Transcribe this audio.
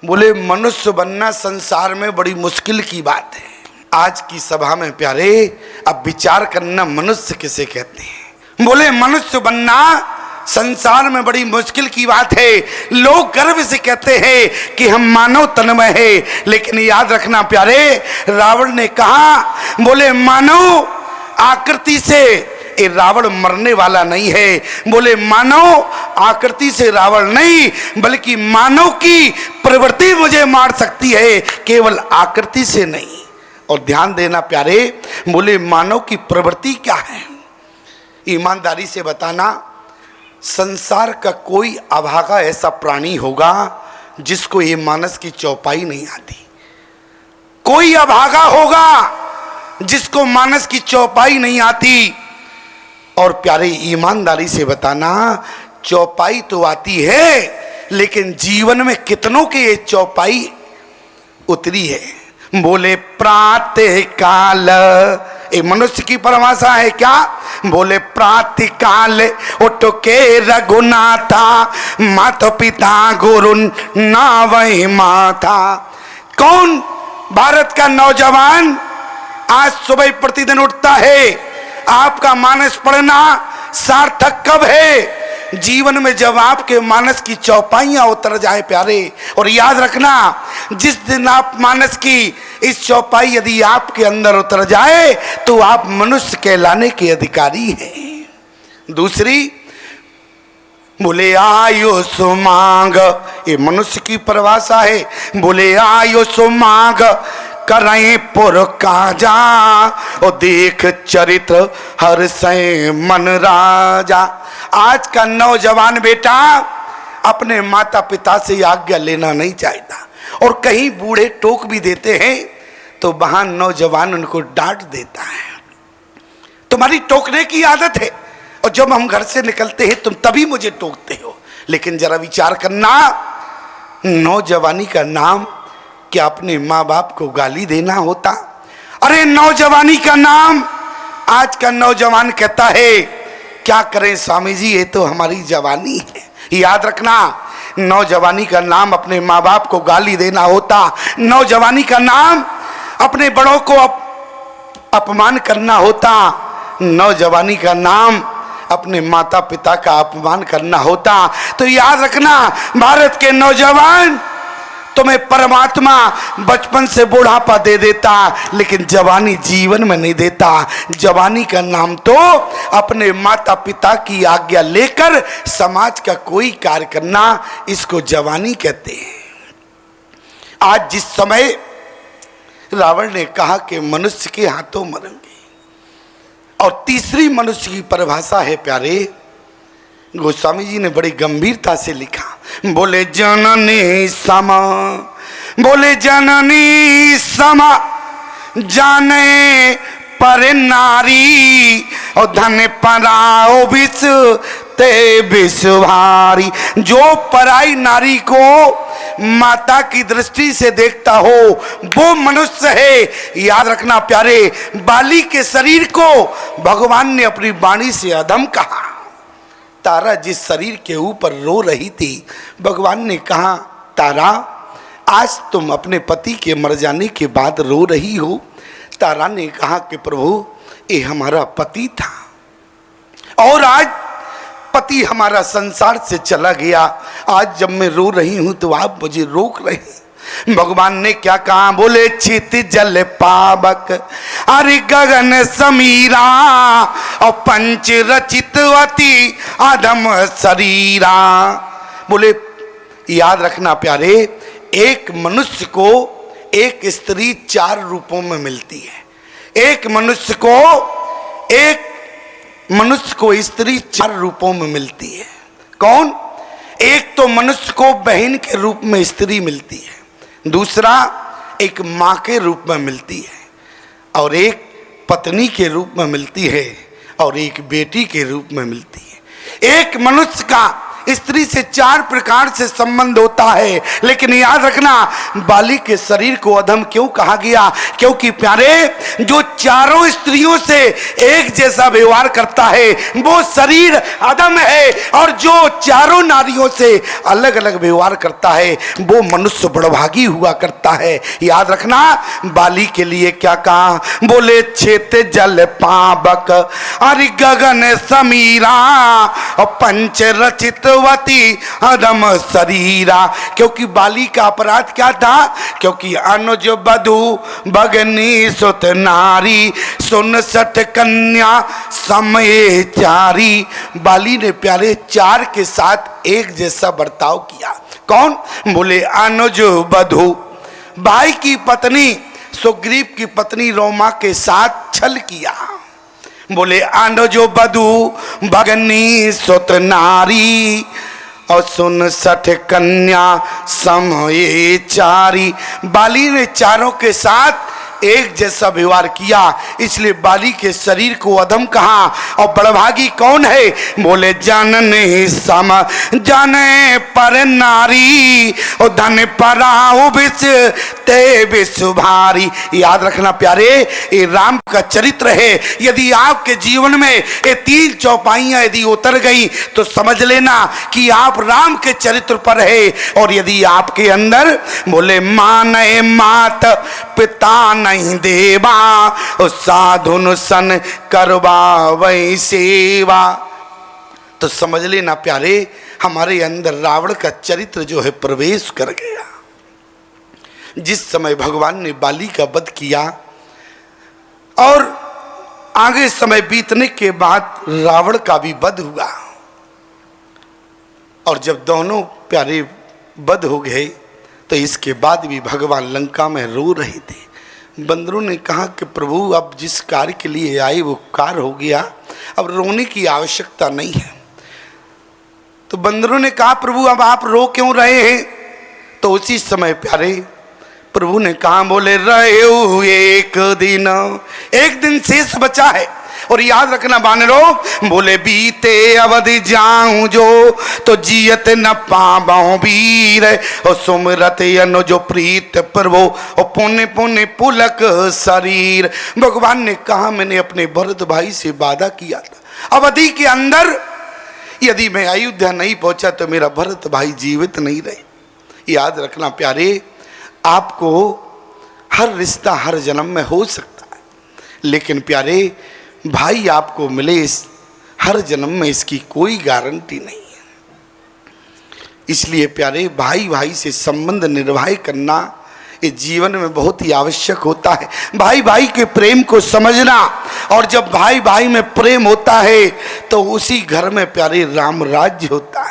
बोले मनुष्य बनना संसार में बड़ी मुश्किल की बात है। आज की सभा में प्यारे अब विचार करना मनुष्य किसे कहते हैं। बोले मनुष्य बनना संसार में बड़ी मुश्किल की बात है। लोग गर्व से कहते हैं कि हम मानव तन में है, लेकिन याद रखना प्यारे, रावण ने कहा बोले मानव आकृति से ये रावण मरने वाला नहीं है। बोले मानव आकृति से रावण नहीं, बल्कि मानव की प्रवृत्ति मुझे मार सकती है, केवल आकृति से नहीं। और ध्यान देना प्यारे, बोले मानव की प्रवृत्ति क्या है, ईमानदारी से बताना। संसार का कोई अभागा ऐसा प्राणी होगा जिसको ये मानस की चौपाई नहीं आती। कोई अभागा होगा जिसको मानस की चौपाई नहीं आती। और प्यारे ईमानदारी से बताना, चौपाई तो आती है, लेकिन जीवन में कितनों के ये चौपाई उतरी है। बोले प्रातः काल, ये मनुष्य की परिभाषा है क्या। बोले प्रातः काल उठ के रघुनाथा, माता पिता गुरु ना वही माथा। कौन भारत का नौजवान आज सुबह प्रतिदिन उठता है। आपका मानस पढ़ना सार्थक कब है, जीवन में जब आपके मानस की चौपाइयां उतर जाए प्यारे। और याद रखना, जिस दिन आप मानस की इस चौपाई यदि आपके अंदर उतर जाए तो आप मनुष्य कहलाने के अधिकारी हैं। दूसरी, बोले आयुष मांग, ये मनुष्य की परिभाषा है। बोले आयुष मांग करें पुर काजा, और देख चरित्र हर से मन राजा। आज का नौजवान बेटा अपने माता पिता से आज्ञा लेना नहीं चाहता, और कहीं बूढ़े टोक भी देते हैं तो वहां नौजवान उनको डांट देता है, तुम्हारी टोकने की आदत है, और जब हम घर से निकलते हैं तुम तभी मुझे टोकते हो। लेकिन जरा विचार करना, नौजवानी का नाम क्या अपने माँ बाप को गाली देना होता। अरे नौजवानी का नाम, आज का नौजवान कहता है क्या करें स्वामी जी, ये तो हमारी जवानी है। याद रखना, नौजवानी का नाम अपने माँ बाप को गाली देना होता। नौजवानी का नाम अपने बड़ों को अपमान करना होता। नौजवानी का नाम अपने माता पिता का अपमान करना होता। तो याद रखना, भारत के नौजवान, तुम्हें परमात्मा बचपन से बुढ़ापा दे देता, लेकिन जवानी जीवन में नहीं देता। जवानी का नाम तो अपने माता पिता की आज्ञा लेकर समाज का कोई कार्य करना, इसको जवानी कहते हैं। आज जिस समय रावण ने कहा कि मनुष्य के हाथों मरेंगे, और तीसरी मनुष्य की परिभाषा है प्यारे, गोस्वामी जी ने बड़ी गंभीरता से लिखा। बोले जननी समा, बोले जननी समा जाने पर नारी, और धन पराओ विष ते विष भारी। जो पराई नारी को माता की दृष्टि से देखता हो वो मनुष्य है। याद रखना प्यारे, बाली के शरीर को भगवान ने अपनी वाणी से अधम कहा। तारा जिस शरीर के ऊपर रो रही थी, भगवान ने कहा तारा आज तुम अपने पति के मर जाने के बाद रो रही हो। तारा ने कहा कि प्रभु ये हमारा पति था, और आज पति हमारा संसार से चला गया। आज जब मैं रो रही हूं तो आप मुझे रोक रहे हैं। भगवान ने क्या कहा, बोले चित जल पावक अरे गगन समीरा, और पंच रचितवती आदम शरीरा। बोले याद रखना प्यारे, एक मनुष्य को एक स्त्री 4 रूपों में मिलती है। एक मनुष्य को स्त्री 4 रूपों में मिलती है। कौन? एक तो मनुष्य को बहन के रूप में स्त्री मिलती है, दूसरा एक माँ के रूप में मिलती है, और एक पत्नी के रूप में मिलती है, और एक बेटी के रूप में मिलती है। एक मनुष्य का स्त्री से 4 प्रकार से संबंध होता है, लेकिन याद रखना बाली के शरीर को अधम क्यों कहा गया? क्योंकि प्यारे जो चारों स्त्रियों से एक जैसा व्यवहार करता है वो शरीर अधम है, और जो चारों नारियों से अलग अलग व्यवहार करता है वो मनुष्य बड़भागी हुआ करता है। याद रखना बाली के लिए क्या कहा? बोले छेत जल पावक अरि गगन समीरा और पंच रचितवती अधम शरीरा। क्योंकि बाली का अपराध क्या था? क्योंकि अनुज बधु भगनी सुत नारी 69 कन्या समय चारी। बाली ने प्यारे 4 के साथ एक जैसा बर्ताव किया। कौन? बोले अनुज बधु, भाई की पत्नी सुग्रीव की पत्नी रोमा के साथ छल किया। बोले अनुजो बधु भगनी सुत नारी और 69 कन्या समय चारी। बाली ने चारों के साथ एक जैसा व्यवहार किया, इसलिए बाली के शरीर को अधम कहा। और बड़भागी कौन है? बोले जनने सम जाने पर नारी और धन पराऊ बिस ते विषुभारी। याद रखना प्यारे ये राम का चरित्र है। यदि आपके जीवन में ये 3 चौपाइयां यदि उतर गई तो समझ लेना कि आप राम के चरित्र पर है। और यदि आपके अंदर बोले माने मात पिता नहीं देवा और साधुन सन करवा वही सेवा, तो समझ लेना प्यारे हमारे अंदर रावण का चरित्र जो है प्रवेश कर गया। जिस समय भगवान ने बाली का वध किया और आगे समय बीतने के बाद रावण का भी वध हुआ, और जब दोनों प्यारे वध हो गए तो इसके बाद भी भगवान लंका में रो रहे थे। बंदरों ने कहा कि प्रभु अब जिस कार्य के लिए आए वो कार्य हो गया, अब रोने की आवश्यकता नहीं है। तो बंदरों ने कहा प्रभु अब आप रो क्यों रहे हैं? तो उसी समय प्यारे प्रभु ने कहा बोले रहे एक दिन शेष बचा है। और याद रखना बानरों, बोले बीते अवधि जाऊं जो तो जियत न पाबो वीर और सुमरत अनु जो प्रीत प्रभु और पुण्य पुण्य पुलक शरीर। भगवान ने कहा मैंने अपने भरत भाई से वादा किया था अवधि के अंदर यदि मैं अयोध्या नहीं पहुंचा तो मेरा भरत भाई जीवित नहीं रहे। याद रखना प्यारे आपको हर रिश्ता हर जन्म में हो सकता है, लेकिन प्यारे भाई आपको मिले इस हर जन्म में इसकी कोई गारंटी नहीं है। इसलिए प्यारे भाई भाई से संबंध निर्वाह करना ये जीवन में बहुत ही आवश्यक होता है। भाई भाई के प्रेम को समझना, और जब भाई भाई में प्रेम होता है तो उसी घर में प्यारे राम राज्य होता है।